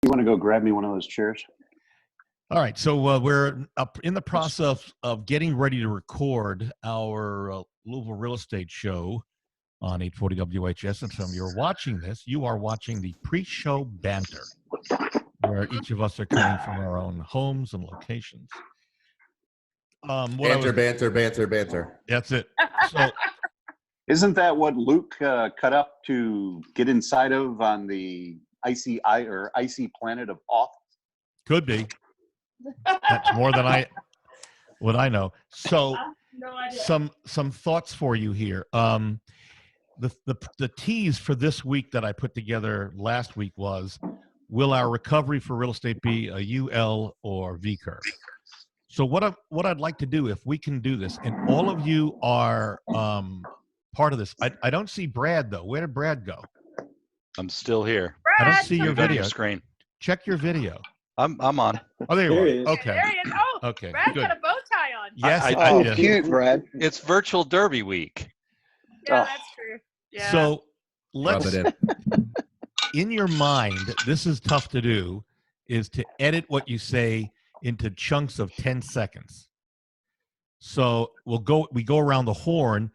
You want to go grab me one of those chairs? All right, so we're up in the process of getting ready to record our Louisville real estate show on 840 WHS. And so you're watching this, you are watching the pre-show banter, where each of us are coming from our own homes and locations. Banter. That's it. So, isn't that what Luke cut up to get inside of on the icy planet of Hoth? Could be. That's more than what I know. So, no idea. some thoughts for you here. The tease for this week that I put together last week was, will our recovery for real estate be a UL or V curve? So what I'd like to do, if we can do this, and all of you are part of this. I don't see Brad though. Where did Brad go? I'm still here. I don't see your video. Screen. Check your video. I'm on. Oh, there you are. Okay. There he is. Oh, Okay. Brad's Good. got a bow tie on. Yes. Cute, Brad. It's virtual derby week. Yeah, Oh. that's true. Yeah. So Rub let's, it in your mind, this is tough to do, is to edit what you say into chunks of 10 seconds. So we go around the horn.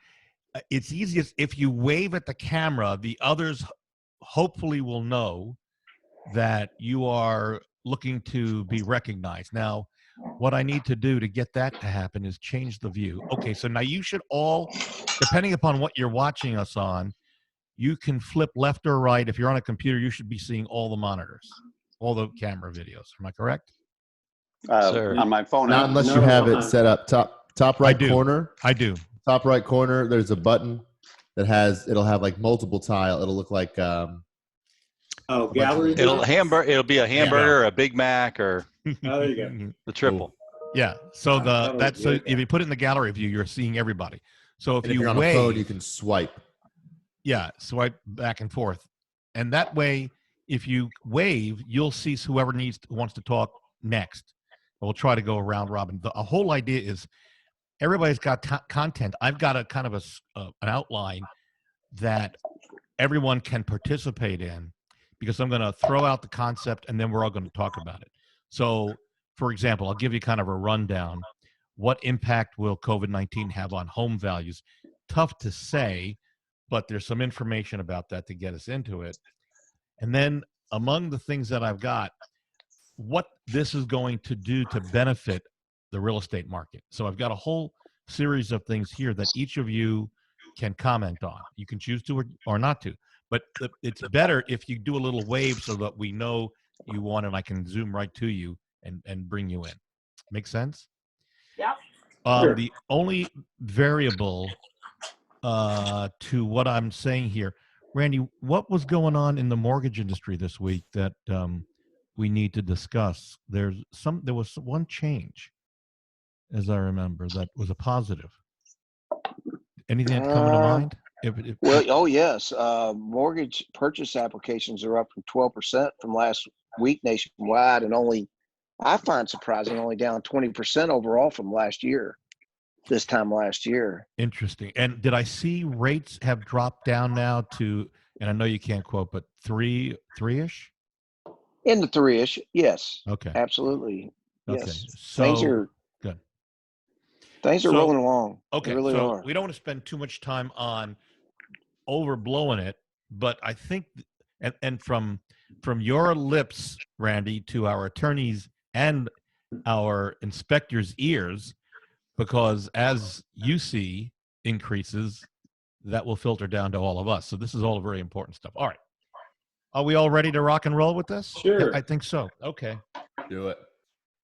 It's easiest if you wave at the camera, the others hopefully will know that you are looking to be recognized. Now, what I need to do to get that to happen is change the view. Okay, so now you should all, depending upon what you're watching us on, you can flip left or right. If you're on a computer, you should be seeing all the monitors, all the camera videos. Am I correct? On my phone. Not unless you have it set up top right corner. I do. Top right corner, there's a button that it'll have like multiple tile. It'll look like gallery. It'll be a hamburger, a Big Mac, or Oh, there you go. the triple. Yeah. So so if you put it in the gallery view, you're seeing everybody. So if you're on wave, a phone, you can swipe. Yeah, swipe back and forth, and that way, if you wave, you'll see whoever wants to talk next. We'll try to go around robin. The whole idea is everybody's got content. I've got a kind of an outline that everyone can participate in, because I'm going to throw out the concept and then we're all going to talk about it. So, for example, I'll give you kind of a rundown. What impact will COVID-19 have on home values? Tough to say, but there's some information about that to get us into it. And then among the things that I've got, what this is going to do to benefit the real estate market. So I've got a whole series of things here that each of you can comment on. You can choose to or not to, but it's better if you do a little wave so that we know you want, and I can zoom right to you and bring you in. Make sense? Yep. Sure. The only variable to what I'm saying here, Randy, what was going on in the mortgage industry this week that we need to discuss? There was one change, as I remember, that was a positive. Anything that come to mind? Yes. Mortgage purchase applications are up from 12% from last week nationwide, and I find surprising, only down 20% overall from this time last year. Interesting. And did I see rates have dropped down now to, and I know you can't quote, but three-ish? In the three-ish, yes. Okay. Absolutely. Okay. Yes. So good. Things are rolling along. Okay. They really so are. we don't want to spend too much time on overblowing it, but I think, and from your lips, Randy, to our attorneys and our inspectors' ears, because as you see increases, that will filter down to all of us. So this is all very important stuff. All right. Are we all ready to rock and roll with this? Sure. I think so. Okay. Do it.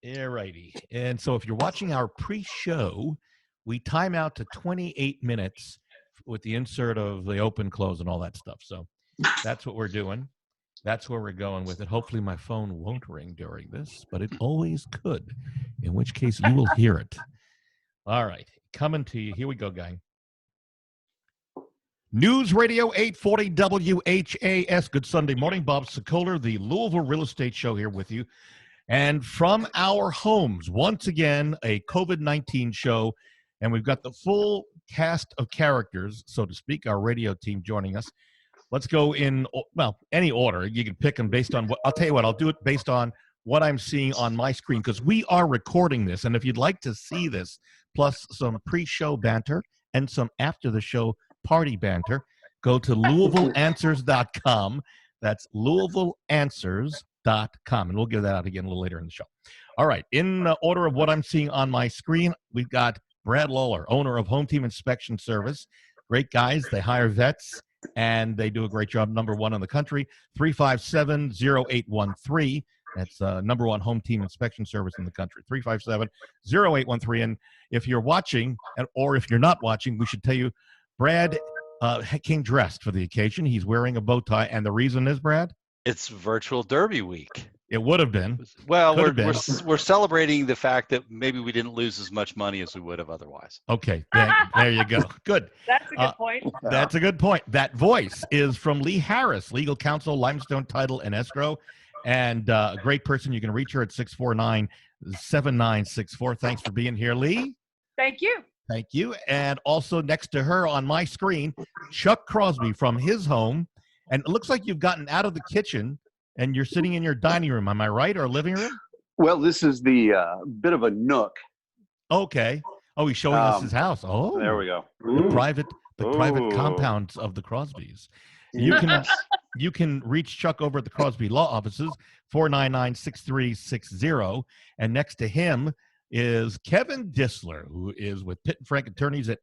Yeah, righty. And so if you're watching our pre-show, we time out to 28 minutes with the insert of the open, close, and all that stuff. So that's what we're doing. That's where we're going with it. Hopefully my phone won't ring during this, but it always could, in which case you will hear it. All right. Coming to you. Here we go, gang. News Radio 840 WHAS. Good Sunday morning. Bob Sokoler, the Louisville Real Estate Show, here with you. And from our homes, once again, a COVID-19 show. And we've got the full cast of characters, so to speak, our radio team joining us. let's go in, well, any order. You can pick them based on what, I'll tell you what, I'll do it based on what I'm seeing on my screen, because we are recording this. And if you'd like to see this, plus some pre-show banter and some after-the-show party banter, go to LouisvilleAnswers.com. That's LouisvilleAnswers.com. And we'll give that out again a little later in the show. All right. In order of what I'm seeing on my screen, we've got Brad Lawler, owner of Home Team Inspection Service. Great guys. They hire vets, and they do a great job. Number one in the country, 357-0813. That's number one home team inspection service in the country, 357-0813. And if you're watching, or if you're not watching, we should tell you, Brad came dressed for the occasion. He's wearing a bow tie. And the reason is, Brad? It's virtual Derby week. It would have been. Well, Could have been. we're celebrating the fact that maybe we didn't lose as much money as we would have otherwise. Okay, there you go. Good. That's a good point. That's a good point. That voice is from Lee Harris, legal counsel, Limestone Title and Escrow, and a great person. You can reach her at 649-7964. Thanks for being here, Lee. Thank you. Thank you. And also next to her on my screen, Chuck Crosby from his home. And it looks like you've gotten out of the kitchen and you're sitting in your dining room. Am I right? Or living room? Well, this is the bit of a nook. Okay. Oh, he's showing us his house. Oh, There we go. the private Ooh. compounds of the Crosbys. You can reach Chuck over at the Crosby Law Offices, 499-6360. And next to him is Kevin Dissler, who is with Pitt and Frank Attorneys at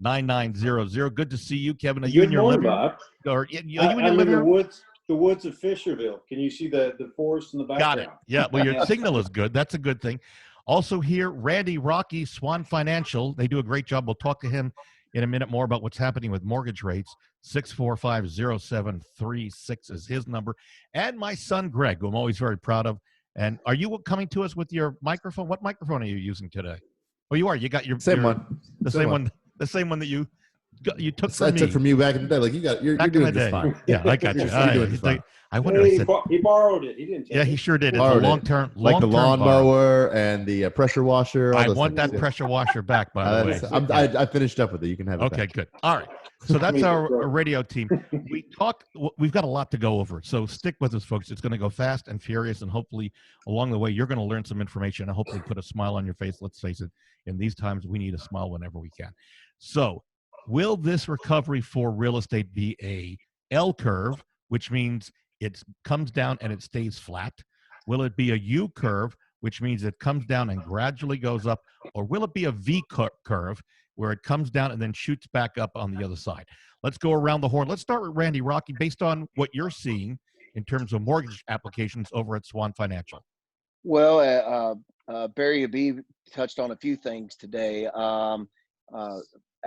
895-9900. Good to see you, Kevin. Are you in your living room? Or are you in your I'm in living the room? woods of Fisherville. Can you see the forest in the background? Got it. Yeah, well, your signal is good. That's a good thing. Also here, Randy Rocky, Swan Financial. They do a great job. We'll talk to him in a minute more about what's happening with mortgage rates. 645-0736 is his number. And my son, Greg, who I'm always very proud of. And are you coming to us with your microphone? What microphone are you using today? Oh, you are. You got your Same your- one. The same one. The same one that you took I from me. took from you back in the day. Like you're Back in doing the this day. fine. Yeah, I got you. You're doing this fine. I wonder. I said, He borrowed it. He didn't take yeah, it. he sure did. It's a Borrowed it. long-term, Like the long-term borrow. lawnmower and the pressure washer. all I those want things, that yeah. pressure washer back, by the way. I finished up with it. You can have it Okay, back. good. All right. So that's our radio team. We've got a lot to go over. So stick with us, folks. It's going to go fast and furious, and hopefully along the way, you're going to learn some information and hopefully put a smile on your face. Let's face it, in these times, we need a smile whenever we can. So will this recovery for real estate be a L curve, which means it comes down and it stays flat? Will it be a U curve, which means it comes down and gradually goes up? Or will it be a V curve where it comes down and then shoots back up on the other side? Let's go around the horn. Let's start with Randy Rocky, based on what you're seeing in terms of mortgage applications over at Swan Financial. Well, Barry Habib touched on a few things today.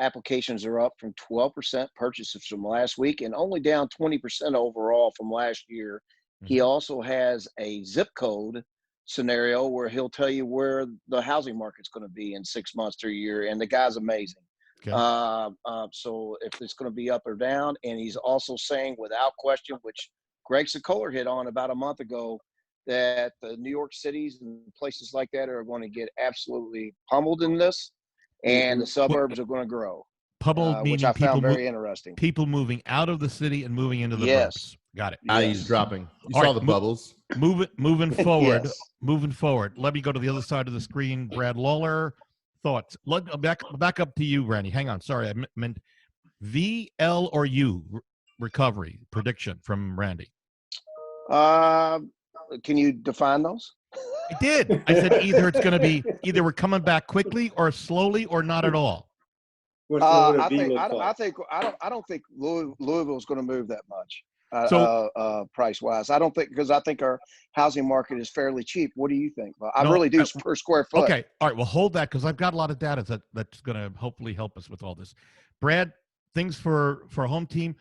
Applications are up from 12% purchases from last week and only down 20% overall from last year. He also has a zip code scenario where he'll tell you where the housing market's going to be in 6 months to a year, and the guy's amazing. Okay. So if it's going to be up or down, and he's also saying without question, which Medley-Sokoler hit on about a month ago, that the New York cities and places like that are going to get absolutely pummeled in this, and the suburbs are going to grow. Pummeled meaning which I found very interesting. people moving out of the city and moving into the burbs. Got it. Values dropping. You All saw right, the bubbles. Moving forward. Yes. Moving forward. Let me go to the other side of the screen. Brad Lawler, thoughts. Back up to you, Randy. Hang on. Sorry, I meant V, L, or U recovery prediction from Randy. Can you define those? I did. I said either we're coming back quickly or slowly or not at all. What's the I V think look I like? don't think Louisville's going to move that much. Price wise, I don't think, because I think our housing market is fairly cheap. What do you think? I really do, per square foot. Okay, all right. Well, hold that, because I've got a lot of data that's going to hopefully help us with all this. Brad, things for a home team.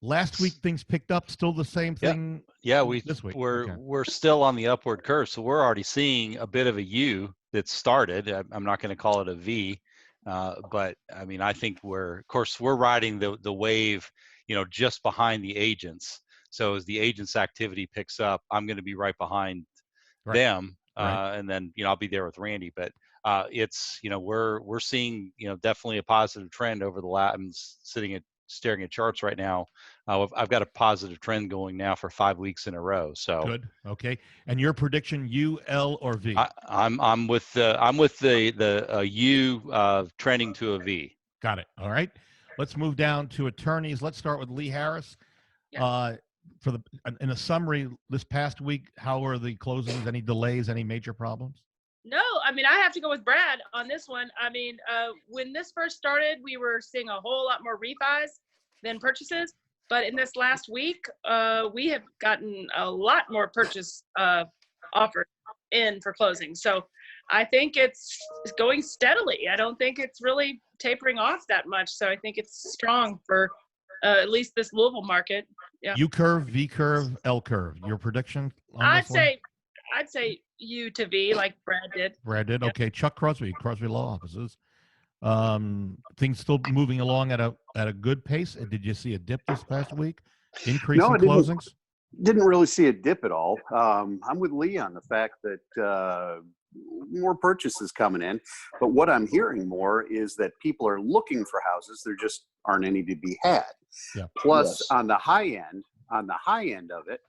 Last week things picked up. Still the same thing. Yeah, this week. we're still on the upward curve, so we're already seeing a bit of a U that started. I'm not going to call it a V, but I mean, I think we're riding the wave, just behind the agents. So as the agents' activity picks up, I'm going to be right behind them, and then I'll be there with Randy. But it's we're seeing definitely a positive trend over the last. I'm sitting at staring at charts right now. I've got a positive trend going now for 5 weeks in a row. So Good. Okay. And your prediction, U, L, or V? I'm with the U trending to a V. Got it. All right. Let's move down to attorneys. Let's start with Lee Harris. Yeah. In a summary, this past week, how were the closings? Any delays? Any major problems? No, I mean, I have to go with Brad on this one. I mean, when this first started, we were seeing a whole lot more refis than purchases. But in this last week, we have gotten a lot more purchase offers in for closing. So I think it's going steadily. I don't think it's really tapering off that much. So I think it's strong for at least this Louisville market. Yeah. U curve, V curve, L curve. Your prediction on I'd this one? say U to V, like Brad did. Brad did. Yeah. Okay. Chuck Crosby Law Offices. Things still moving along at a good pace. Did you see a dip this past week? Increase No, in I didn't. closings? Didn't really see a dip at all. I'm with Lee on the fact that more purchases coming in, but what I'm hearing more is that people are looking for houses. There just aren't any to be had. Yeah. Plus, Yes. on the high end of it,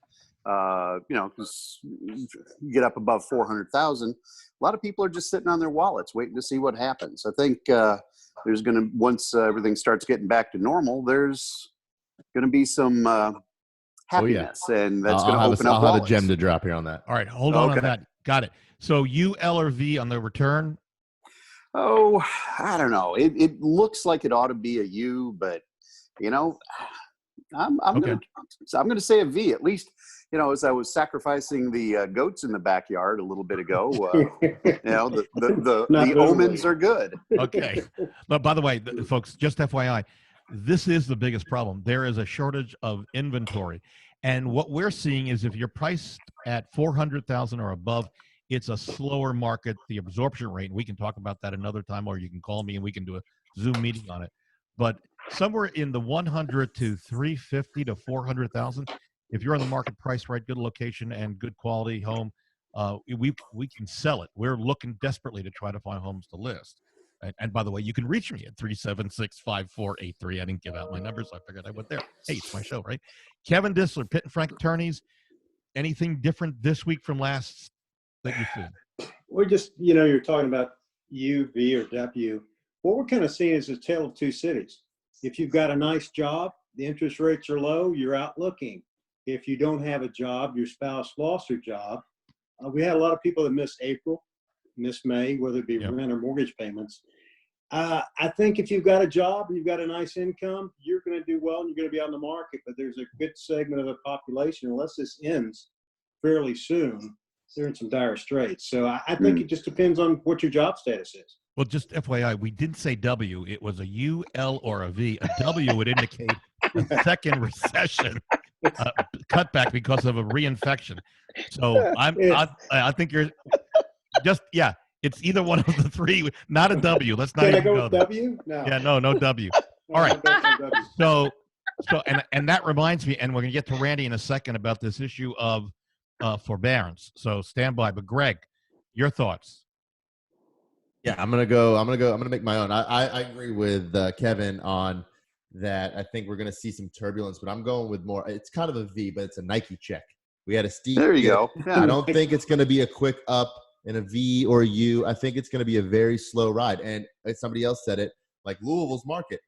because you get up above 400,000, a lot of people are just sitting on their wallets waiting to see what happens. I think there's going to, once everything starts getting back to normal, there's going to be some happiness, and that's going to open up I'll wallets. have a gem to drop here on that. All right. Hold on Okay. that. Got it. So U, L, or V on the return? Oh, I don't know. It looks like it ought to be a U, but I'm Okay. gonna say a V. At least, as I was sacrificing the goats in the backyard a little bit ago, the omens are good. Okay. But by the way, folks, just FYI, this is the biggest problem. There is a shortage of inventory. And what we're seeing is if you're priced at 400,000 or above, it's a slower market. The absorption rate, we can talk about that another time, or you can call me and we can do a Zoom meeting on it. But somewhere in the 100 to 350 to 400,000, if you're on the market price right, good location and good quality home, we can sell it. We're looking desperately to try to find homes to list. And by the way, you can reach me at 376-5483. I didn't give out my numbers, so I figured I went there. Hey, it's my show, right? Kevin Dissler, Pitt and Frank Attorneys. Anything different this week from last that you've seen? We're just, you're talking about U, V, or W. What we're kind of seeing is a tale of two cities. If you've got a nice job, the interest rates are low, you're out looking. If you don't have a job, your spouse lost their job. We had a lot of people that missed April, missed May, whether it be rent or mortgage payments. I think if you've got a job and you've got a nice income, you're going to do well and you're going to be on the market. But there's a good segment of the population, unless this ends fairly soon, they're in some dire straits. So I think it just depends on what your job status is. Well, just FYI, we didn't say W. It was a U, L, or a V. A W would indicate a second recession, cutback because of a reinfection. So I think you're just, it's either one of the three, not a W. Let's not Can I even go with there. W? No. Yeah, no W. All right. So and that reminds me, and we're gonna get to Randy in a second about this issue of forbearance. So stand by. But Greg, your thoughts? Yeah, I'm gonna make my own. I agree with Kevin on that. I think we're gonna see some turbulence, but I'm going with more. It's kind of a V, but it's a Nike check. We had a steep. There you dip. go. Yeah. I don't think it's gonna be a quick up in a V or a U. I think it's gonna be a very slow ride. And like somebody else said it, like Louisville's market,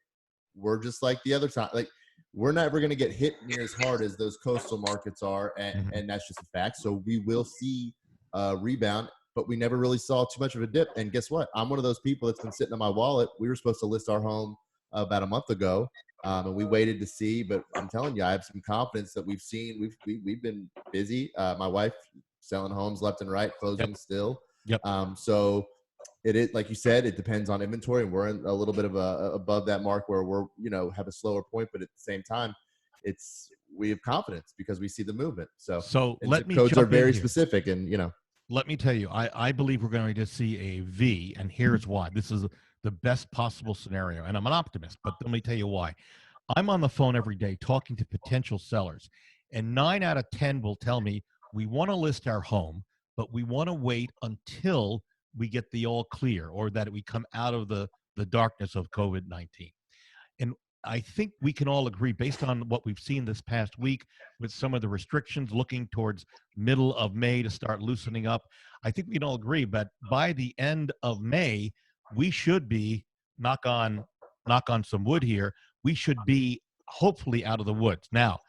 we're just like the other time. Like we're never gonna get hit near as hard as those coastal markets are, and that's just a fact. So we will see a rebound. But we never really saw too much of a dip. And guess what? I'm one of those people that's been sitting on my wallet. We were supposed to list our home about a month ago, and we waited to see. But I'm telling you, I have some confidence that we've seen. We've been busy. My wife selling homes left and right, closing still. Yep. So it is, like you said, it depends on inventory, and we're in a little bit of above that mark where we're have a slower point. But at the same time, we have confidence because we see the movement. So let me codes are jump in very here. specific, and Let me tell you, I believe we're going to see a V, and here's why. This is the best possible scenario, and I'm an optimist, but let me tell you why. I'm on the phone every day talking to potential sellers, and 9 out of 10 will tell me we want to list our home, but we want to wait until we get the all clear or that we come out of the darkness of COVID-19. And I think we can all agree, based on what we've seen this past week with some of the restrictions looking towards middle of May to start loosening up, I think we can all agree, but by the end of May, we should be, knock on some wood here, we should be hopefully out of the woods. Now,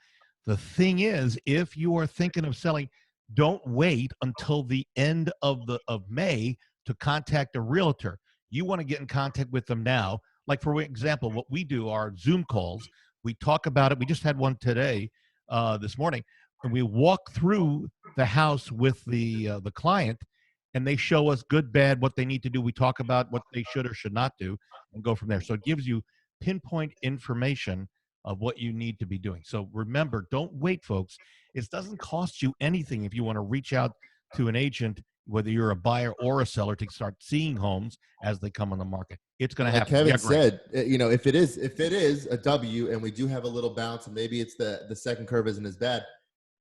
the thing is, if you are thinking of selling, don't wait until the end of May to contact a realtor. You want to get in contact with them now. Like, for example, what we do are Zoom calls. We talk about it. We just had one today, this morning, and we walk through the house with the client, and they show us good, bad, what they need to do. We talk about what they should or should not do, and go from there. So it gives you pinpoint information of what you need to be doing. So remember, don't wait, folks. It doesn't cost you anything if you want to reach out to an agent, whether you're a buyer or a seller, to start seeing homes as they come on the market. It's going to Like happen. Kevin Yeah, Greg. said, if it is a W and we do have a little bounce and maybe it's the second curve isn't as bad,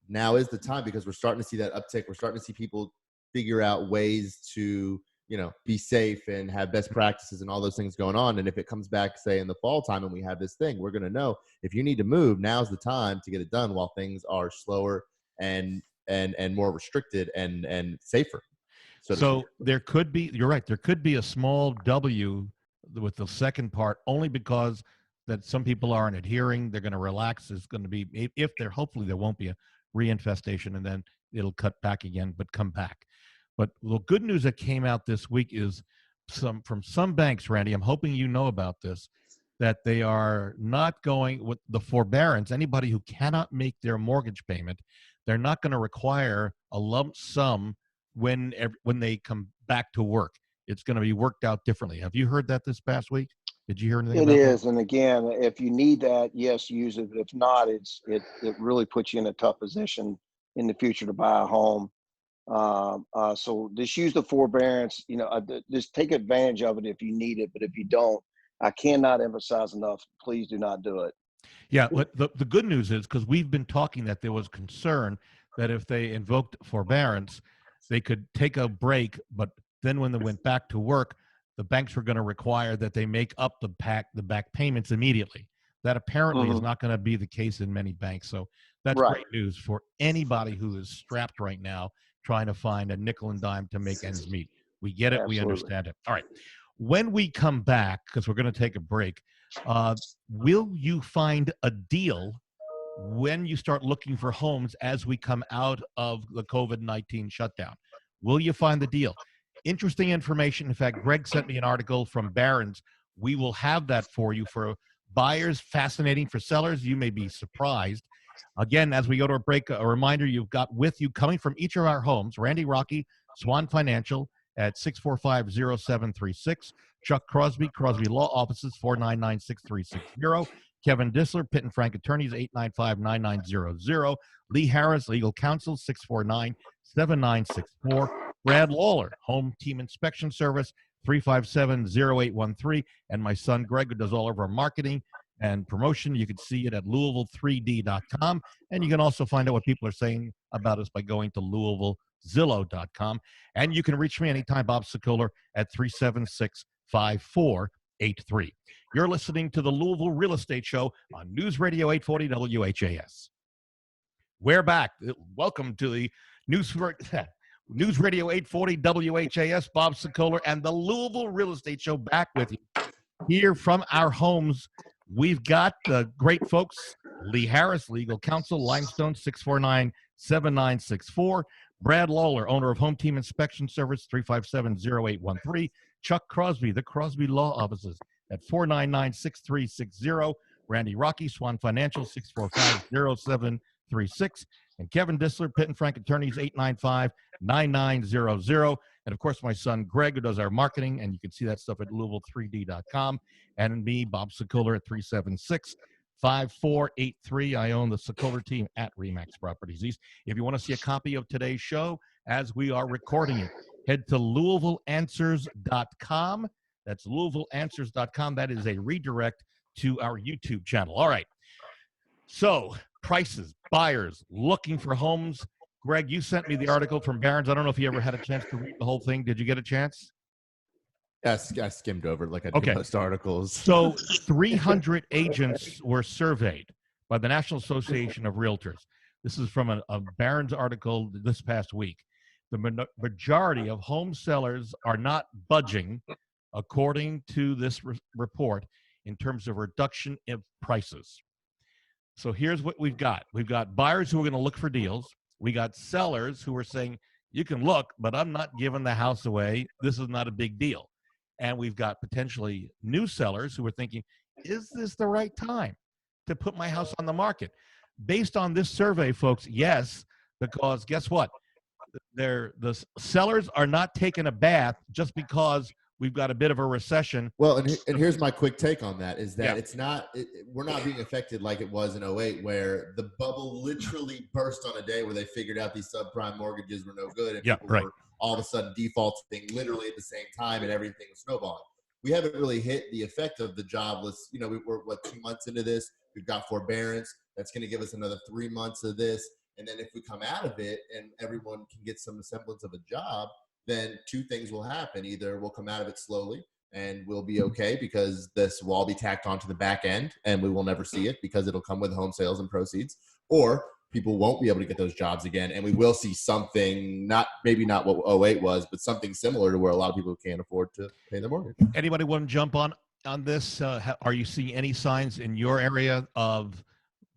now is the time, because we're starting to see that uptick. We're starting to see people figure out ways to, be safe and have best practices and all those things going on. And if it comes back, say in the fall time, and we have this thing, we're going to know if you need to move, now's the time to get it done while things are slower and more restricted and safer. So there could be, you're right, there could be a small W with the second part, only because that some people aren't adhering. They're going to relax. It's going to be, if there, hopefully there won't be a reinfestation, and then it'll cut back again, but come back. But the good news that came out this week is from some banks, Randy, I'm hoping you know about this, that they are not going with the forbearance. Anybody who cannot make their mortgage payment, they're not going to require a lump sum when they come back to work. It's going to be worked out differently. Have you heard that this past week? Did you hear anything about that? It is, and again, if you need that, yes, use it. But if not, it really puts you in a tough position in the future to buy a home. So just use the forbearance. Just take advantage of it if you need it. But if you don't, I cannot emphasize enough, please do not do it. Yeah, the good news is, because we've been talking that there was concern that if they invoked forbearance, they could take a break, but then when they went back to work, the banks were going to require that they make up the back payments immediately. That apparently is not going to be the case in many banks. So that's Right. great news for anybody who is strapped right now trying to find a nickel and dime to make ends meet. We get it. Absolutely. We understand it. All right. When we come back, because we're going to take a break, will you find a deal when you start looking for homes as we come out of the COVID-19 shutdown? Will you find the deal? Interesting information. In fact, Greg sent me an article from Barron's. We will have that for you. For buyers, fascinating. For sellers, you may be surprised. Again, as we go to a break, a reminder, you've got with you, coming from each of our homes, Randy Rocky, Swan Financial at 645-0736, Chuck Crosby, Crosby Law Offices, 499-6360, Kevin Dissler, Pitt and Frank Attorneys, 895-9900, Lee Harris, Legal Counsel, 649-7964, Brad Lawler, Home Team Inspection Service, 357-0813, and my son Greg, who does all of our marketing and promotion. You can see it at Louisville3D.com, and you can also find out what people are saying about us by going to LouisvilleZillow.com. And you can reach me anytime, Bob-Sokoler, at 376-5483. You're listening to the Louisville Real Estate Show on News Radio 840 WHAS. We're back. Welcome to the News Radio 840 WHAS, Bob-Sokoler, and the Louisville Real Estate Show back with you here from our homes. We've got the great folks, Lee Harris, Legal Counsel, Limestone, 649-7964. Brad Lawler, owner of Home Team Inspection Service, 357-0813. Chuck Crosby, the Crosby Law Offices at 499-6360. Randy Rocky, Swan Financial, 645-0736. And Kevin Dissler, Pitt and Frank Attorneys, 895-9900. And, of course, my son Greg, who does our marketing, and you can see that stuff at Louisville3D.com. And me, Bob-Sokoler, at 376-5483. I own the Sokoler team at RE/MAX Properties East. If you want to see a copy of today's show as we are recording it, head to LouisvilleAnswers.com. That's LouisvilleAnswers.com. That is a redirect to our YouTube channel. All right. So, prices, buyers, looking for homes. Greg, you sent me the article from Barron's. I don't know if you ever had a chance to read the whole thing. Did you get a chance? I skimmed over it like I do Okay. most articles. So 300 agents were surveyed by the National Association of Realtors. This is from a Barron's article this past week. The majority of home sellers are not budging, according to this report, in terms of reduction of prices. So here's what we've got. We've got buyers who are going to look for deals. We got sellers who are saying, you can look, but I'm not giving the house away. This is not a big deal. And we've got potentially new sellers who are thinking, is this the right time to put my house on the market? Based on this survey, folks, yes, because guess what? The sellers are not taking a bath just because we've got a bit of a recession. Well, and here's my quick take on that is that Yeah. it's not, we're not being affected like it was in 08, where the bubble literally burst on a day where they figured out these subprime mortgages were no good and Yeah, people right. were all of a sudden defaulting literally at the same time and everything was snowballing. We haven't really hit the effect of the jobless. You know, we're 2 months into this. We've got forbearance. That's going to give us another 3 months of this. And then if we come out of it and everyone can get some semblance of a job, then two things will happen. Either we'll come out of it slowly and we'll be okay because this will all be tacked onto the back end and we will never see it because it'll come with home sales and proceeds, or people won't be able to get those jobs again. And we will see something, maybe not what 08 was, but something similar to where a lot of people can't afford to pay their mortgage. Anybody want to jump on this? Are you seeing any signs in your area of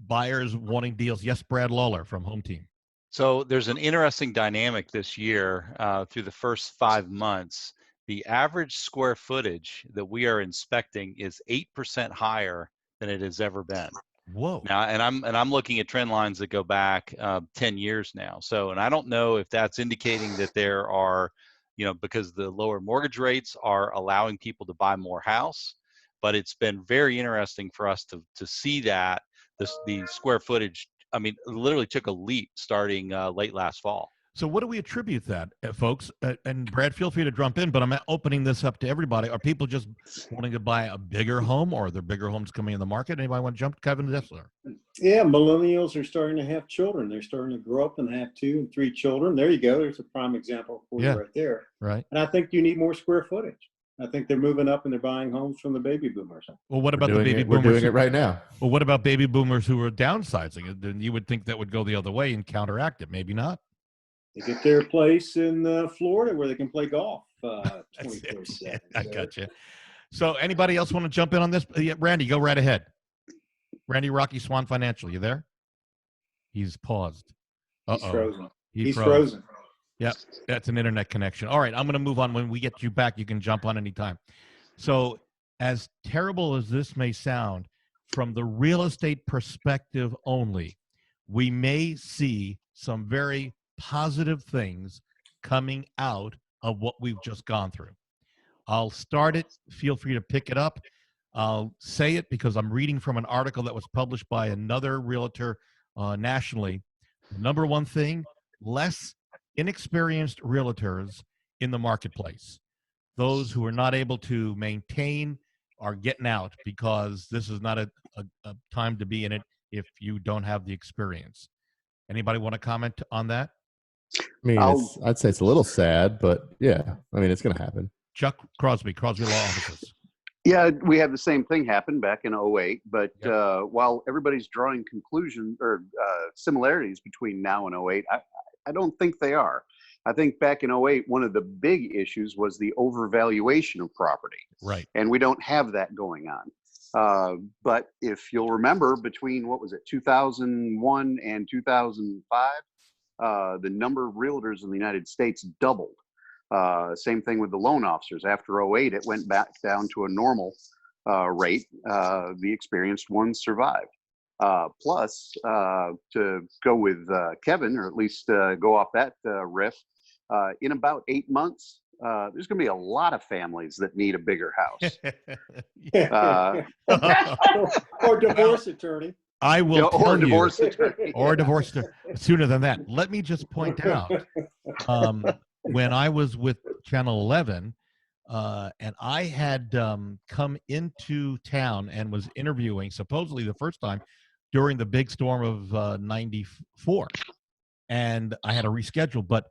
buyers wanting deals? Yes, Brad Lawler from Home Team. So there's an interesting dynamic this year through the first 5 months. The average square footage that we are inspecting is 8% higher than it has ever been. Whoa. Now, and I'm looking at trend lines that go back 10 years now. So, and I don't know if that's indicating that there are, because the lower mortgage rates are allowing people to buy more house, but it's been very interesting for us to see that the square footage, literally took a leap starting late last fall. So what do we attribute that, folks? And Brad, feel free to jump in, but I'm opening this up to everybody. Are people just wanting to buy a bigger home, or are there bigger homes coming in the market? Anybody want to jump? Kevin Dessler. Yeah, millennials are starting to have children. They're starting to grow up and have 2 and 3 children. There you go. There's a prime example for you right there. Right. And I think you need more square footage. I think they're moving up and they're buying homes from the baby boomers. Well, what about the baby We're boomers? doing it right now. Well, what about baby boomers who are downsizing? Then you would think that would go the other way and counteract it. Maybe not. They get their place in Florida where they can play golf 24/7. I got you. So anybody else want to jump in on this? Yeah, Randy, go right ahead. Randy Rocky Swan Financial, you there? He's paused. He's frozen. He's frozen. Yep, that's an internet connection. All right, I'm going to move on. When we get you back, you can jump on anytime. So as terrible as this may sound, from the real estate perspective only, we may see some very positive things coming out of what we've just gone through. I'll start it. Feel free to pick it up. I'll say it because I'm reading from an article that was published by another realtor nationally. The number one thing, less inexperienced realtors in the marketplace. Those who are not able to maintain are getting out because this is not a time to be in it if you don't have the experience. Anybody want to comment on that? I mean, I'd say it's a little sad, but yeah, I mean, it's going to happen. Chuck Crosby Law Offices. Yeah, we had the same thing happen back in 08, but while everybody's drawing conclusions or similarities between now and 08, I don't think they are. I think back in 08, one of the big issues was the overvaluation of property. Right. And we don't have that going on. But if you'll remember, between, 2001 and 2005, the number of realtors in the United States doubled. Same thing with the loan officers. After 08, it went back down to a normal rate. The experienced ones survived. Plus, to go with Kevin, or at least go off that riff, in about 8 months, there's going to be a lot of families that need a bigger house. Or divorce attorney. I will tell or you, divorce attorney. or divorce sooner than that. Let me just point out, when I was with Channel 11, and I had come into town and was interviewing, supposedly the first time, during the big storm of 94. And I had to reschedule, but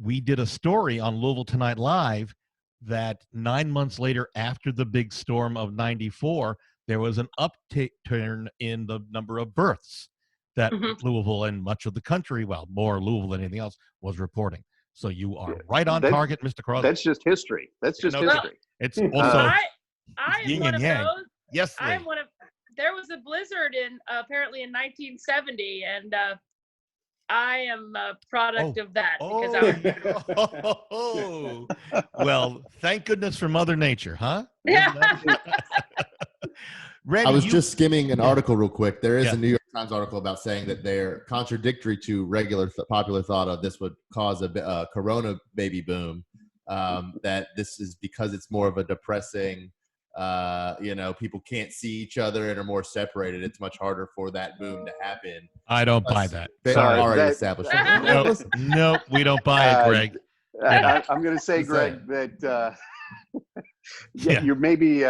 we did a story on Louisville Tonight Live that 9 months later, after the big storm of 94, there was an upturn in the number of births that Mhm. Louisville and much of the country, well, more Louisville than anything else, was reporting. So you are Yeah. right on That- target, Mr. Crosby. That's just history. That's just No, history. It's also I it's am yin one and of yang. those. Yes, I am Lee. one of. There was a blizzard in apparently in 1970, and I am a product of that because I was. Oh, well, thank goodness for Mother Nature, huh? Yeah. Randy, I was you- just skimming an article real quick. There is Yeah. a New York Times article about saying that they're contradictory to regular popular thought of this would cause a corona baby boom. That this is because it's more of a depressing, people can't see each other and are more separated. It's much harder for that boom to happen. I don't buy that. They Sorry. are already That- established. Nope, we don't buy it, Greg. I'm going to say, Just Greg, that Yeah. you're maybe.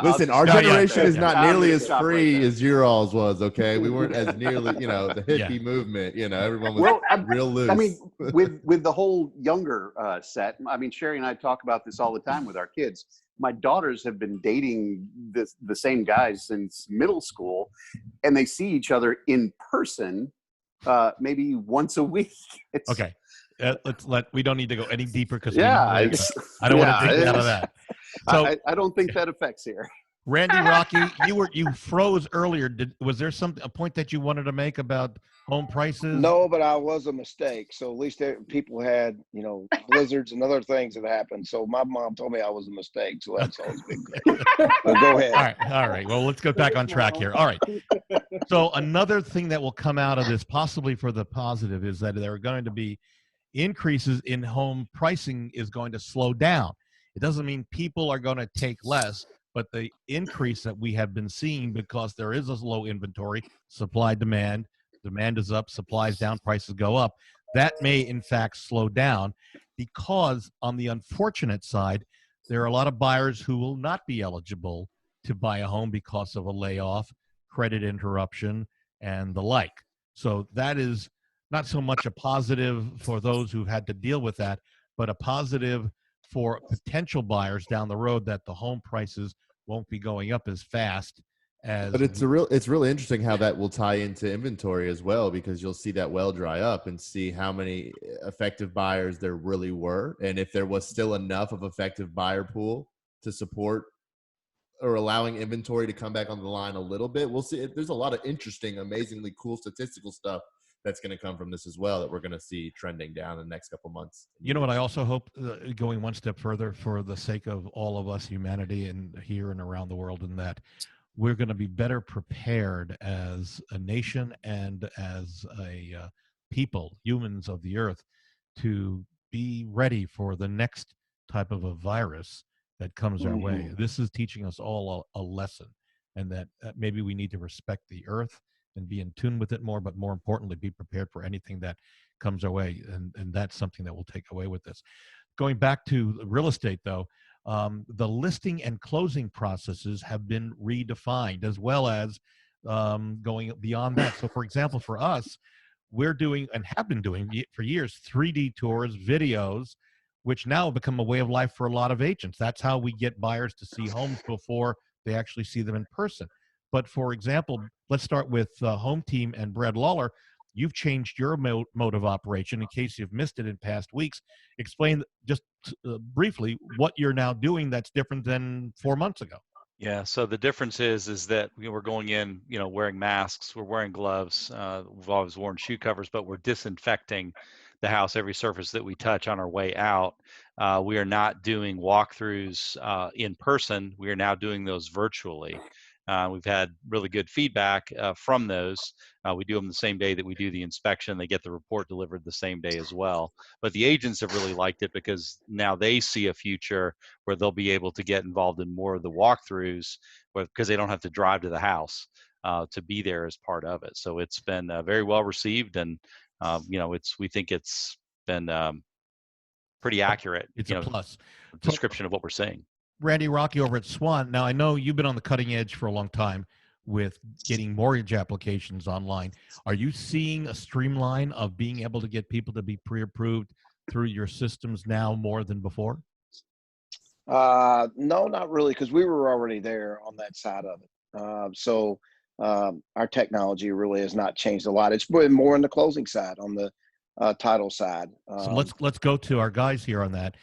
Listen, our Yeah, yeah. generation is Yeah. not I'm nearly gonna as stop right free there. as your all's was. Okay, we weren't as nearly, the hippie Yeah. movement. Everyone was Well, real loose. I mean, with the whole younger set, I mean, Sherry and I talk about this all the time with our kids. My daughters have been dating the same guys since middle school, and they see each other in person maybe once a week. Okay. We don't need to go any deeper because Yeah, I don't want yeah, to dig out of it's- that. So, I don't think that affects here. Randy Rocky, you froze earlier. Was there a point that you wanted to make about home prices? No, but I was a mistake. So at least people had, blizzards and other things that happened. So my mom told me I was a mistake. So that's always been great. But go ahead. All right. Well, let's get back on track here. All right. So another thing that will come out of this, possibly for the positive, is that there are going to be increases in home pricing is going to slow down. It doesn't mean people are going to take less, but the increase that we have been seeing, because there is a low inventory, supply, demand is up, supply is down, prices go up. That may in fact slow down, because on the unfortunate side, there are a lot of buyers who will not be eligible to buy a home because of a layoff, credit interruption, and the like. So that is not so much a positive for those who've had to deal with that, but a positive for potential buyers down the road, that the home prices won't be going up as fast as. But it's really interesting how that will tie into inventory as well, because you'll see that well dry up and see how many effective buyers there really were, and if there was still enough of effective buyer pool to support or allowing inventory to come back on the line a little bit. We'll see. There's a lot of interesting, amazingly cool statistical stuff that's going to come from this as well, that we're going to see trending down in the next couple months. You know what I also hope, going one step further for the sake of all of us, humanity, and here and around the world, in that we're going to be better prepared as a nation and as a people, humans of the earth, to be ready for the next type of a virus that comes our way. This is teaching us all a lesson, and that maybe we need to respect the earth and be in tune with it more, but more importantly, be prepared for anything that comes our way. And that's something that we'll take away with this. Going back to real estate, though, the listing and closing processes have been redefined, as well as going beyond that. So, for example, for us, we're doing and have been doing for years 3D tours, videos, which now have become a way of life for a lot of agents. That's how we get buyers to see homes before they actually see them in person. But for example, let's start with Home Team and Brad Lawler. You've changed your mode of operation. In case you've missed it in past weeks, explain just briefly what you're now doing that's different than 4 months ago. Yeah, so the difference is that we're going in, wearing masks, we're wearing gloves, we've always worn shoe covers, but we're disinfecting the house, every surface that we touch on our way out. We are not doing walkthroughs in person. We are now doing those virtually. We've had really good feedback from those. We do them the same day that we do the inspection. They get the report delivered the same day as well. But the agents have really liked it, because now they see a future where they'll be able to get involved in more of the walkthroughs, because they don't have to drive to the house to be there as part of it. So it's been very well received, and we think it's been pretty accurate. It's a plus. Description of what we're seeing. Randy Rocky over at Swan. Now, I know you've been on the cutting edge for a long time with getting mortgage applications online. Are you seeing a streamline of being able to get people to be pre-approved through your systems now more than before? No, not really, because we were already there on that side of it. Our technology really has not changed a lot. It's been more on the closing side, on the title side. So let's go to our guys here on that.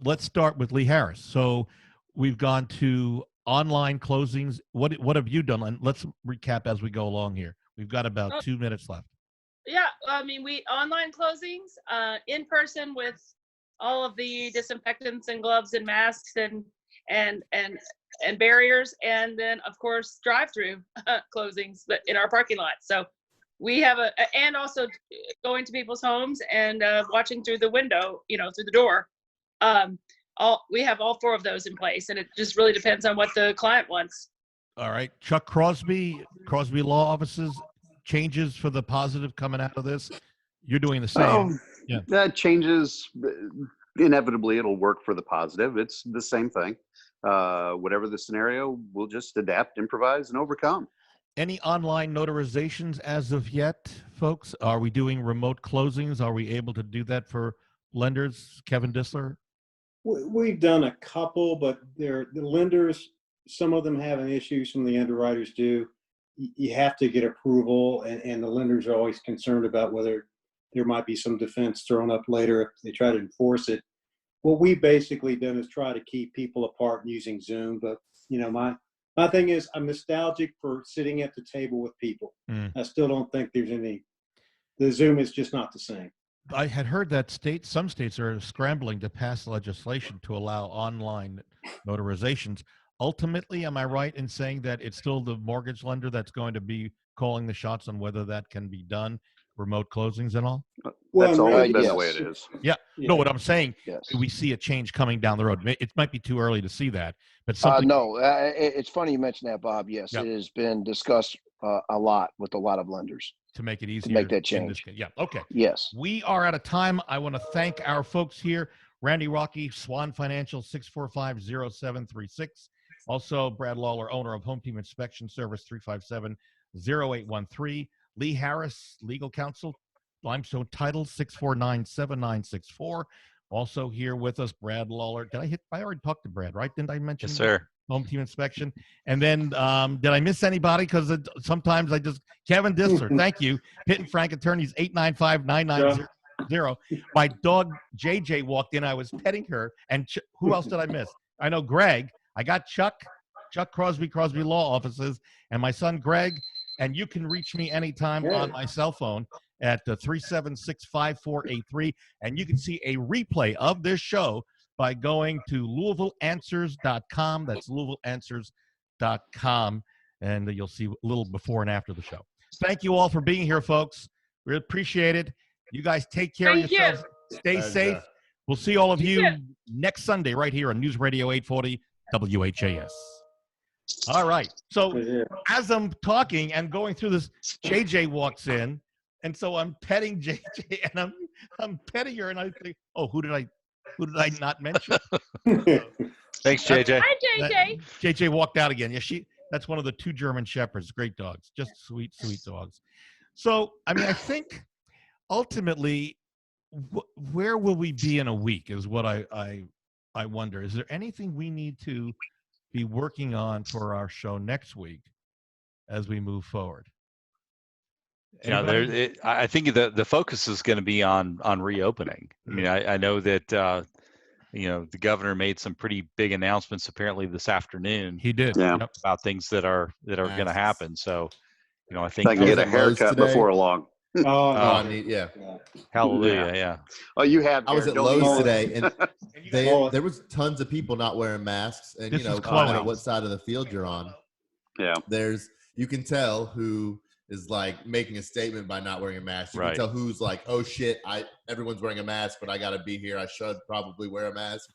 Let's start with Lee Harris. So we've gone to online closings. What have you done? And let's recap as we go along here. We've got about 2 minutes left. Yeah, I mean, we online closings, in person with all of the disinfectants and gloves and masks and barriers, and then of course drive-through closings in our parking lot. So we have and also going to people's homes and watching through the window, through the door. We have all 4 of those in place, and it just really depends on what the client wants. All right, Chuck Crosby Law Offices, changes for the positive coming out of this. You're doing the same. Yeah. That changes. Inevitably, it'll work for the positive. It's the same thing. Whatever the scenario, we'll just adapt, improvise, and overcome. Any online notarizations as of yet, folks? Are we doing remote closings? Are we able to do that for lenders? Kevin Disler? We've done a couple, but the lenders, some of them have an issue, some of the underwriters do. You have to get approval, and the lenders are always concerned about whether there might be some defense thrown up later if they try to enforce it. What we basically done is try to keep people apart using Zoom. But, my thing is I'm nostalgic for sitting at the table with people. I still don't think there's the Zoom is just not the same. I had heard that some states are scrambling to pass legislation to allow online notarizations. Ultimately, am I right in saying that it's still the mortgage lender that's going to be calling the shots on whether that can be done, remote closings and all? That's always been yes. the way it is. Yeah. No, what I'm saying, Yes. we see a change coming down the road. It might be too early to see that, but something. No, it's funny you mentioned that, Bob. Yes, Yep. It has been discussed a lot with a lot of lenders To make it easier. to make that in this change. case. Yeah. Okay. Yes. We are out of time. I want to thank our folks here. Randy Rocky, Swan Financial, 645-0736. Also, Brad Lawler, owner of Home Team Inspection Service, 357-0813. Lee Harris, legal counsel, Limestone Title, 649-7964. Also here with us, Brad Lawler. I already talked to Brad, right? Didn't I mention? Yes, sir. Home Team Inspection. And then did I miss anybody? Because sometimes Kevin Disler, thank you. Pitt and Frank Attorneys, 895-9900. My dog, JJ, walked in. I was petting her. And who else did I miss? I know Greg. I got Chuck Crosby Law Offices, and my son, Greg. And you can reach me anytime on my cell phone at 376-5483. And you can see a replay of this show by going to LouisvilleAnswers.com. That's LouisvilleAnswers.com. And you'll see a little before and after the show. Thank you all for being here, folks. We appreciate it. You guys take care of yourselves. Stay safe. We'll see all of you next Sunday right here on News Radio 840 WHAS. All right. So as I'm talking and going through this, JJ walks in. And so I'm petting JJ, and I'm petting her, and I think, oh, who did I not mention? Thanks, JJ. Hi, JJ. JJ walked out again. Yeah, that's one of the 2 German Shepherds. Great dogs, just sweet, sweet dogs. So, I mean, I think ultimately, where will we be in a week is what I wonder. Is there anything we need to be working on for our show next week as we move forward? I think the focus is going to be on reopening. I mean, I know that the governor made some pretty big announcements apparently this afternoon. He did. About things that are going to happen. So, I think I can get a haircut before long. Yeah. Hallelujah. Yeah. Oh, you have. I was at Lowe's today, and there was tons of people not wearing masks, and no matter what side of the field you're on, you can tell who is like making a statement by not wearing a mask. You can tell who's like, oh shit, everyone's wearing a mask, but I gotta be here. I should probably wear a mask.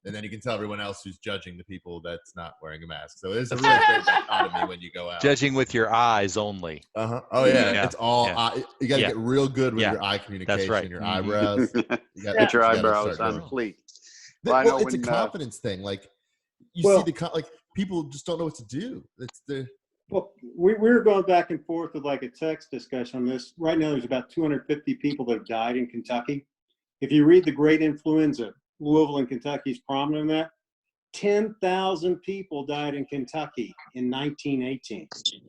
And then you can tell everyone else who's judging the people that's not wearing a mask. So it's a really great dichotomy when you go out. Judging with your eyes only. Oh yeah. It's all eye. You got to get real good with your eye communication. That's right. Your eyebrows. Get your eyebrows on fleek. Well, it's a confidence thing. Like see people just don't know what to do. Well, we were going back and forth with like a text discussion on this. Right now, there's about 250 people that have died in Kentucky. If you read The Great Influenza, Louisville and Kentucky is prominent in that. 10,000 people died in Kentucky in 1918.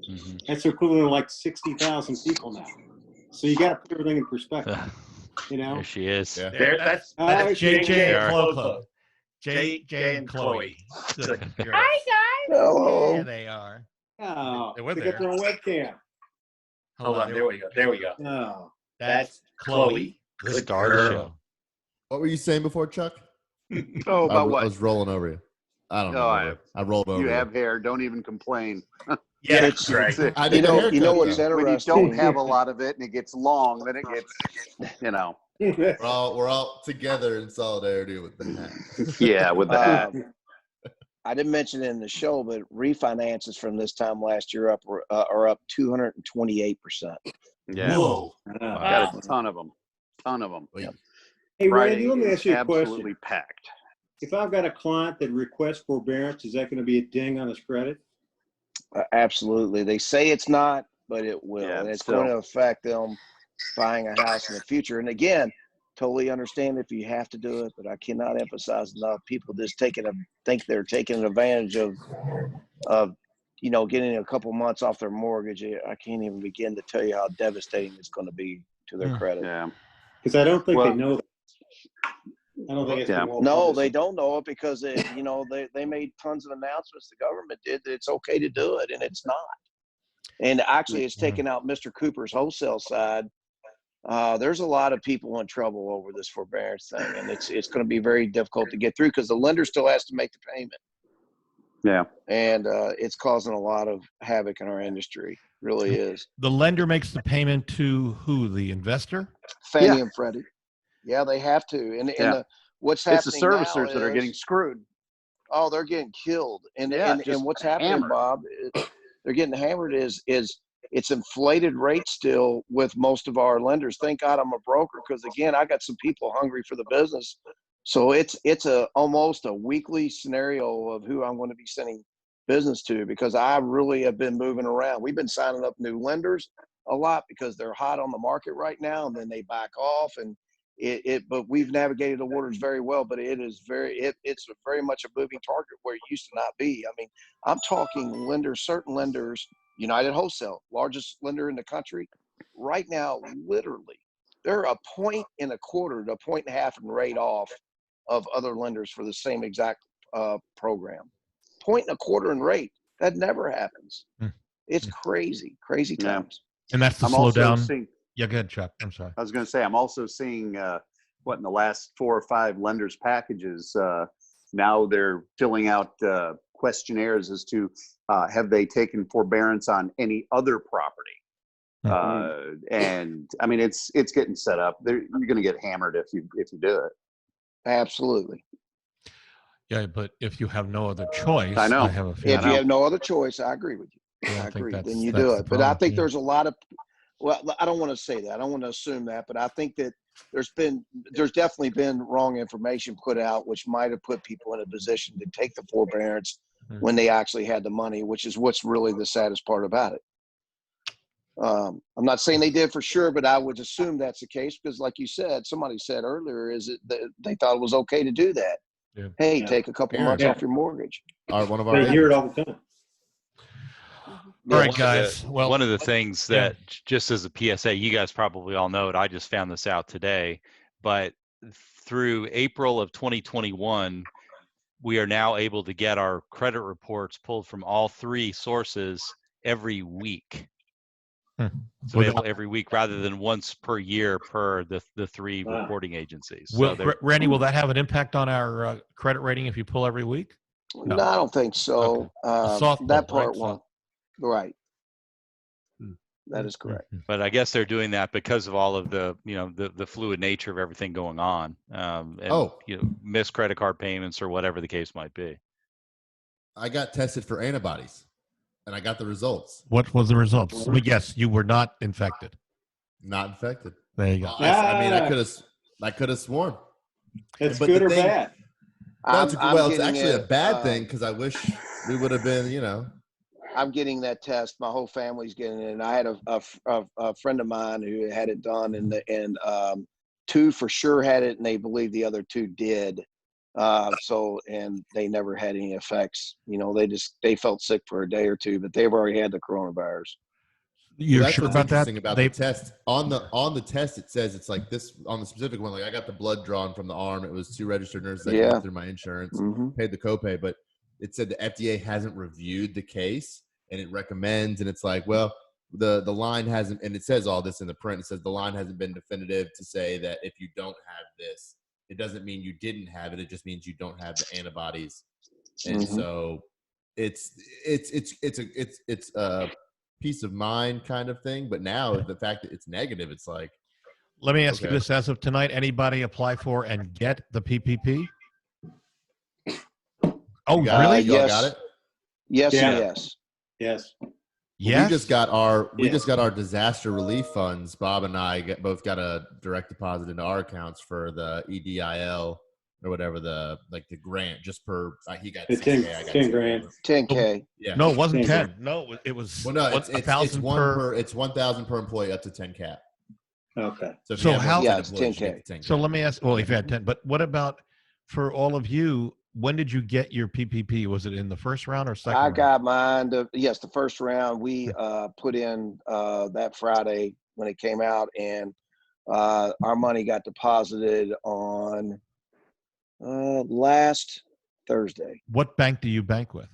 Mhm. That's equivalent to like 60,000 people now. So you got to put everything in perspective, you know? There she is. Yeah. There, that's JJ There. and Chloe. Chloe. JJ and Chloe. Good girls. Hi guys. Hello. There they are. Oh, They were they got their own webcam. Hold on, there we go. There we go. Oh, That's Chloe. Good Star of the girl. show. What were you saying before, Chuck? Oh, I about what? was rolling over you. I don't know. Oh, I rolled over You you. have hair. Don't even complain. Yeah, It's- Greg. It's- I You did the know, haircut, you know what's though. when you interesting? don't have a lot of it and it gets long, then it gets, you know. We're all together in solidarity with that. Yeah, with the hat. I didn't mention it in the show, but refinances from this time last year are up 228%. Yeah, Whoa. got a ton of them. Ton of them. Wait, Hey, Friday Randy, let me is ask you a absolutely question. packed. If I've got a client that requests forbearance, is that going to be a ding on his credit? Absolutely. They say it's not, but it will. Yeah, and it's still. going to affect them buying a house in the future. And again, totally understand if you have to do it, but I cannot emphasize enough. People just think they're taking advantage of, getting a couple months off their mortgage. I can't even begin to tell you how devastating it's going to be to their credit. Yeah. Because I don't think Well- they know that. I don't think it's Yeah. been well No, they publicized. don't know it because they made tons of announcements. The government did that it's okay to do it, and it's not. And actually, it's taken out Mr. Cooper's wholesale side. There's a lot of people in trouble over this forbearance thing, and it's going to be very difficult to get through because the lender still has to make the payment, Yeah. and it's causing a lot of havoc in our industry. Really is. The lender makes the payment to who? The investor? Fannie Yeah. and Freddie. Yeah, they have to. And Yeah. what's It's the happening now servicers that are getting is- screwed. Oh, they're getting killed. And Yeah, and, just and what's happening, hammered. Bob, they're getting hammered is it's inflated rates still with most of our lenders. Thank God I'm a broker because again, I got some people hungry for the business. So it's almost a weekly scenario of who I'm going to be sending business to because I really have been moving around. We've been signing up new lenders a lot because they're hot on the market right now and then they back off and but we've navigated the waters very well, but it's very much a moving target where it used to not be. I mean, I'm talking lenders, certain lenders, United Wholesale, largest lender in the country, right now, literally, they're a point and a quarter to a point and a half in rate off of other lenders for the same exact program. Point and a quarter in rate. That never happens. Hmm. It's crazy Yeah. times. And that's the I'm also slowdown. seeing, Yeah, go ahead, Chuck. I'm sorry. I was going to say, I'm also seeing what in the last 4 or 5 lenders packages, now they're filling out questionnaires as to have they taken forbearance on any other property. And I mean, it's getting set up. You're going to get hammered if you do it. Absolutely. Yeah, but if you have no other choice, I know. I have a feeling. If you have no other choice, I agree with you. Yeah, I I think agree. that's- Then you that's do the it. But I problem, think yeah. there's a lot of, well, I don't want to say that. I don't want to assume that, but I think that there's definitely been wrong information put out, which might have put people in a position to take the forbearance when they actually had the money, which is what's really the saddest part about it. I'm not saying they did for sure, but I would assume that's the case because, like you said, somebody said earlier, is it that they thought it was okay to do that? Yeah. Hey, Yeah. take a couple Aaron. months Yeah. off your mortgage. One of our They hear it agents. all the time. All right, guys. Well, One of the things yeah. that, just as a PSA, you guys probably all know it. I just found this out today, but through April of 2021, we are now able to get our credit reports pulled from all 3 sources every week. Hmm. It's available every week rather than once per year per the 3 Wow. reporting agencies. will, So Randy, will that have an impact on our credit rating if you pull every week? No, I don't think so. A soft That pull, right? part won't. Right. Hmm. That is correct. but I guess they're doing that because of all of the, the fluid nature of everything going on. And, missed credit card payments or whatever the case might be. I got tested for antibodies, and I got the results. What was the results? Let me guess. You were not infected. Not infected. There you go. I could have sworn. It's But good the or thing- bad. No, it's getting actually a it, bad thing because I wish we would have been, I'm getting that test. My whole family's getting it. And I had a friend of mine who had it done, and 2 for sure had it, and they believe the other 2 did. So, and they never had any effects. You know, they felt sick for a day or two, but they've already had the coronavirus. You're That's sure what's about that? interesting about the test. On the test, it says it's like this on the specific one. Like I got the blood drawn from the arm. It was 2 registered nurses that came through my insurance, paid the copay, but it said the FDA hasn't reviewed the case and it recommends. And it's like, well, the line hasn't, and it says all this in the print. It says the line hasn't been definitive to say that if you don't have this, it doesn't mean you didn't have it. It just means you don't have the antibodies. And so it's a peace of mind kind of thing. But now the fact that it's negative, it's like, let me ask you this: as of tonight, anybody apply for and get the PPP? Oh, really? Y'all got it? Yes, Yeah. and yes. Yes. Yes. We just got our disaster relief funds. Bob and I both got a direct deposit into our accounts for the EDIL or whatever the grant just per he got 10 I got 10 grand. 10K. Yeah. No, it wasn't 10. No, it was. Well, no, it's 1,000 it's 1,000 per employee up to 10 cap. Okay. So, if So you have how- more than Yeah, 10 it's employees, you 10K. get the 10K. So let me ask. Well, if you had 10, but what about for all of you? When did you get your PPP? Was it in the first round or second? I round? got mine. Yes, the first round we put in that Friday when it came out, and our money got deposited on last Thursday. What bank do you bank with?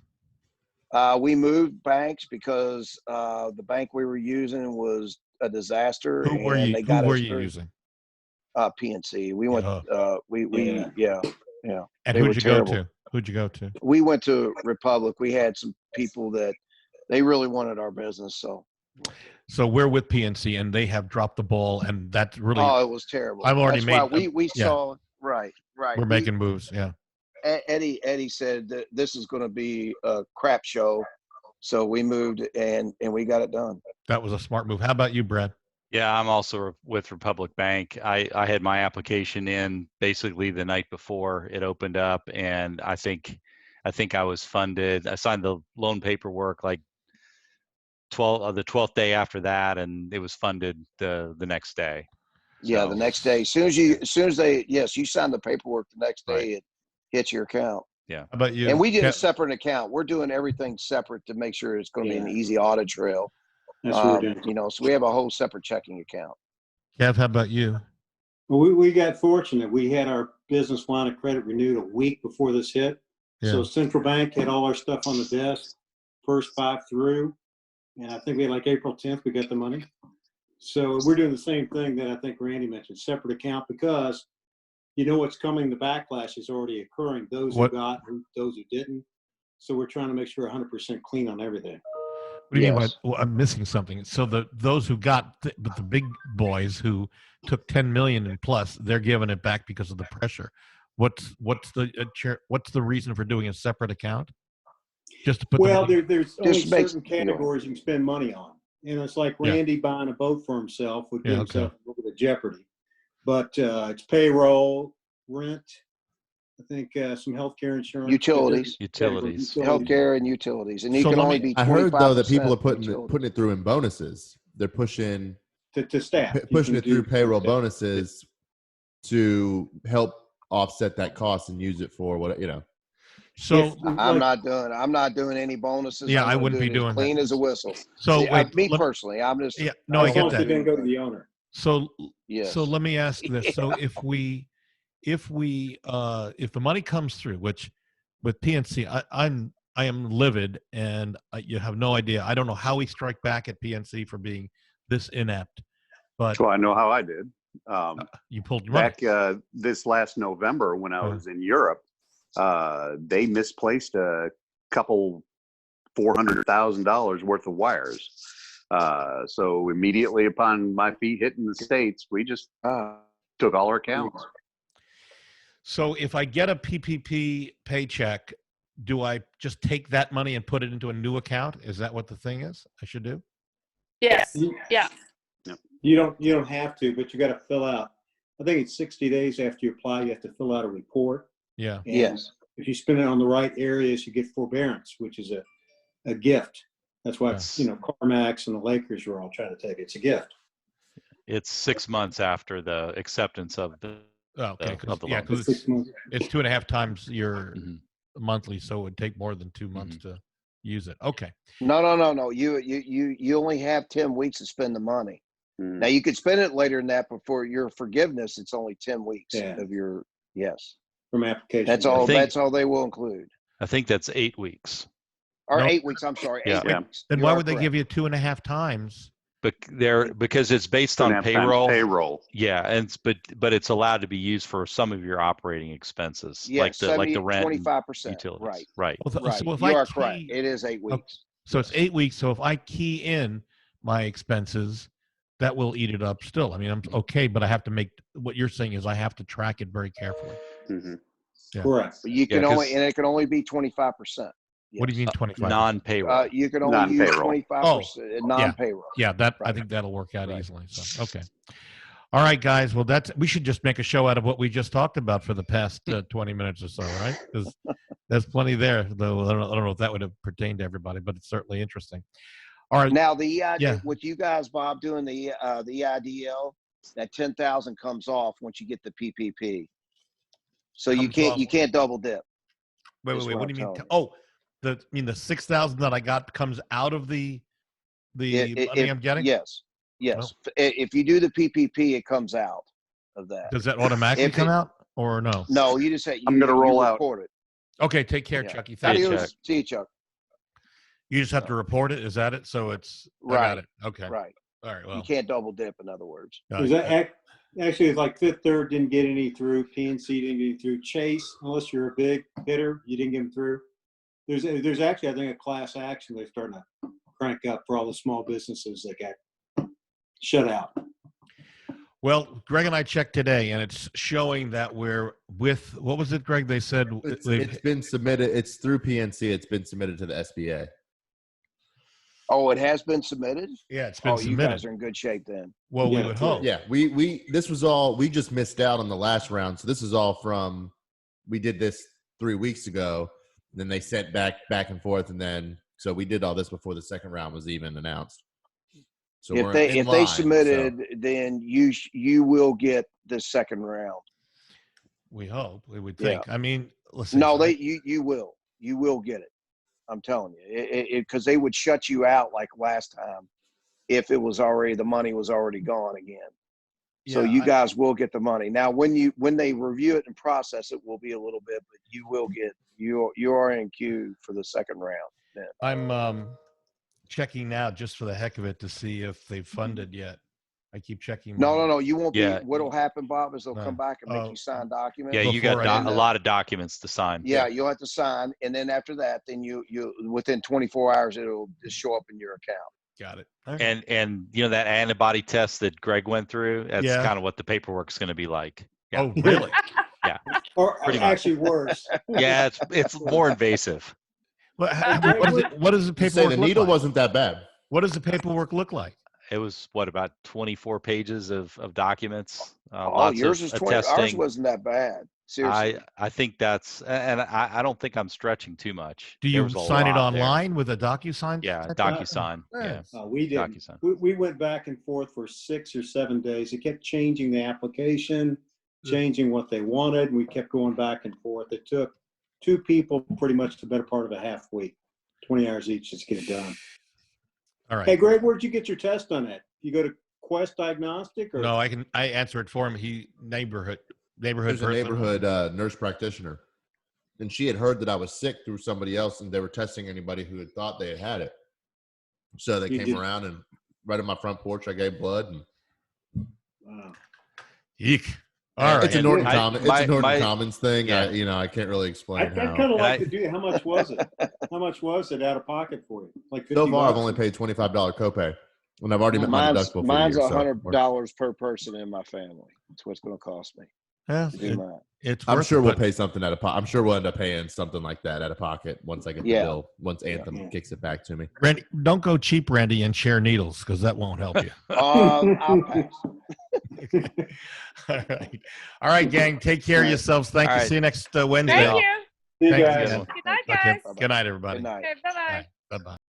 We moved banks because the bank we were using was a disaster. Who were you? They Who got were us you through. using? PNC. We went. Yeah. And They who'd were you terrible. go to? Who'd you go to? We went to Republic. We had some people that they really wanted our business. So we're with PNC, and they have dropped the ball, and that's really. Oh, it was terrible. I've already That's made. why we yeah, saw right. we're making moves. Yeah. Eddie said that this is going to be a crap show, so we moved and we got it done. That was a smart move. How about you, Brad? Yeah, I'm also with Republic Bank. I had my application in basically the night before it opened up, and I think I was funded. I signed the loan paperwork like the 12th day after that, and it was funded the next day. Yeah, So, the next day. As soon as they you signed the paperwork the next day, it hits your account. Yeah. How about you? And we did Kev? a separate account. We're doing everything separate to make sure it's going to be an easy audit trail. That's what we're doing. So we have a whole separate checking account. Kev, how about you? Well, we got fortunate. We had our business line of credit renewed a week before this hit. Yeah. So Central Bank had all our stuff on the desk, first 5 through. And I think we had like April 10th, we got the money. So we're doing the same thing that I think Randy mentioned, separate account, because you know what's coming. The backlash is already occurring. Those who got, those who didn't. So we're trying to make sure 100% clean on everything. What do you mean by, well, I'm missing something? So those who got, but the big boys who took 10 million and plus, they're giving it back because of the pressure. What's the reason for doing a separate account? Just to put. Well, there's only Just makes- certain categories you can spend money on. You know, it's like Randy buying a boat for himself would get himself a little bit of jeopardy. But it's payroll, rent, I think some healthcare insurance. Utilities. Healthcare and utilities. And you can only be 25%. I heard, though, that people are putting it through in bonuses. They're pushing to staff. Pushing it through payroll bonuses to help offset that cost and use it for what, you know. So I'm not doing any bonuses. Yeah, I wouldn't be doing clean that. as a whistle. So See, wait, me personally, I'm just. Yeah, no, I get that. Then go to the owner. So yes. So let me ask this. So if the money comes through, which with PNC, I am livid, and you have no idea. I don't know how we strike back at PNC for being this inept, but Well, I know how I did. You pulled your money. Back this last November when I was in Europe, they misplaced a couple $400,000 worth of wires. So immediately upon my feet hitting the States, we just took all our accounts. So if I get a PPP paycheck, do I just take that money and put it into a new account? Is that what the thing is I should do? Yes. Yeah. You don't have to, but you got to fill out. I think it's 60 days after you apply, you have to fill out a report. Yeah. And yes. If you spend it on the right areas, you get forbearance, which is a gift. That's why CarMax and the Lakers are all trying to take it. It's a gift. it's 6 months after the acceptance of the Oh, okay. of the Yeah, loan. because 6 months. it's 2.5 times your Mhm. monthly, so it would take more than 2 months to use it. Okay. No. You only have 10 weeks to spend the money. Mm. Now you could spend it later than that, but for your forgiveness, it's only 10 weeks Yeah. of your yes. From application. That's date. all. think- That's all they will include. I think that's 8 weeks. Or No. 8 weeks. I'm sorry. Yeah. 8 Yeah. weeks. Then You why are would they correct. give you 2.5 times? But because it's based 2.5 on times payroll. Payroll. Yeah, and but it's allowed to be used for some of your operating expenses, like Yes, the rent, and 25%. utilities. Right. Right. Right. So if You I are key, correct. It is 8 weeks. so it's 8 weeks. So if I key in my expenses, that will eat it up still. I mean, I'm okay, but I have to make what you're saying is I have to track it very carefully. Mm-hmm. Correct. But you can only, and it can only be 25%. What do you mean 25? Non-payroll. You can only use Non-payroll. 25% non-payroll. Yeah, that I Right. think that'll work out Right. easily. So okay. All right, guys. Well, we should just make a show out of what we just talked about for the past 20 minutes or so, right? Because there's plenty there, though. I don't know if that would have pertained to everybody, but it's certainly interesting. All right. Now the EID, Yeah. with you guys, Bob, doing the EIDL, that 10,000 comes off once you get the PPP. So you Comes off. can't double dip. Wait. is What what do you I'm mean? telling you. The 6,000 that I got comes out of the money I'm getting. Yes. If you do the PPP, it comes out of that. Does that automatically If come it- out or no? No, you just say I'm gonna roll out. report it. Okay. Take care, Yeah. Chucky. Thank you. Adios. See you, Chuck. You just have to report it. Is that it? So it's I got Right. it. Okay. Right. All right. Well, You can't double dip, in other words. Is that actually, it's like Fifth Third didn't get any through, PNC didn't get any through, Chase, unless you're a big hitter, you didn't get them through. There's actually, I think, a class action they're starting to crank up for all the small businesses that got shut out. Well, Greg and I checked today, and it's showing that we're with what was it, Greg? They said It's been submitted. It's through PNC. It's been submitted to the SBA. Oh, it has been submitted? yeah, it's been Oh, you submitted. guys are in good shape then. Well, we Yeah, would too. hope. Yeah, we this was all we just missed out on the last round. So this is all from we did this 3 weeks ago. Then they sent back and forth, and then so we did all this before the second round was even announced. So If we're they in if line, they so- submitted, then you will get the second round. We hope. We would Yeah. think. I mean, listen. No, you will get it. I'm telling you, because they would shut you out like last time if it was already the money was already gone again. So you guys will get the money. Now, when they review it and process it, will be a little bit, but you will get you are in queue for the second round. Then. I'm checking now just for the heck of it to see if they've funded yet. I keep checking. No. You won't Yeah. be. What'll happen, Bob, is they'll No. come back and make Oh. you sign documents. Yeah, you got Before I a did that. lot of documents to sign. Yeah, you'll have to sign, and then after that, then you within 24 hours it'll just show up in your account. Got it. All right. And that antibody test that Greg went through, that's Yeah. kind of what the paperwork's going to be like. Yeah. Oh, really? Or Pretty much. actually worse. Yeah, it's more invasive. What does the You say paperwork the look needle like? wasn't that bad. What does the paperwork look like? It was about 24 pages of documents. Oh, Lots yours of is 20. Ours attesting. wasn't that bad. Seriously. I think that's, and I don't think I'm stretching too much. Do There you was a sign it lot there. online with a DocuSign? Yeah, type? DocuSign. Yeah, We did. DocuSign. We went back and forth for 6 or 7 days. It kept changing the application, changing what they wanted. And we kept going back and forth. It took 2 people pretty much the better part of a half week, 20 hours each just to get it done. All right. Hey, Greg, where'd you get your test on that? You go to Quest Diagnostic or? No, I answer it for him. Neighborhood There's a person. neighborhood nurse practitioner, and she had heard that I was sick through somebody else, and they were testing anybody who had thought they had had it. So they You came did- around, and right on my front porch, I gave blood. And Wow. Eek. All right. it's a Norton I- Commons. my- It's a Norton my- Commons thing. yeah. I can't really explain I'd how. kind of like I- to do. How much was it? How much was it out of pocket for you? Like 50 So far, I've bucks? only paid $25 copay, and I've already met my deductible for the Mine's year. So $100 per person in my family. That's what it's going to cost me Yeah, to do mine. it's I'm worth sure it, we'll but pay something out of pocket. I'm sure we'll end up paying something like that out of pocket once I get the Yeah. bill. Once Anthem Yeah. kicks it back to me. Randy, don't go cheap, Randy, and share needles because that won't help you. I'll pass. All right. All right, gang. Take care of yourselves. Thank All you. right. See you next Wednesday. Thank you. See you Thank you, guys. guys. Good night, Okay. guys. Good night, everybody. Good night. Okay, bye-bye. Bye bye.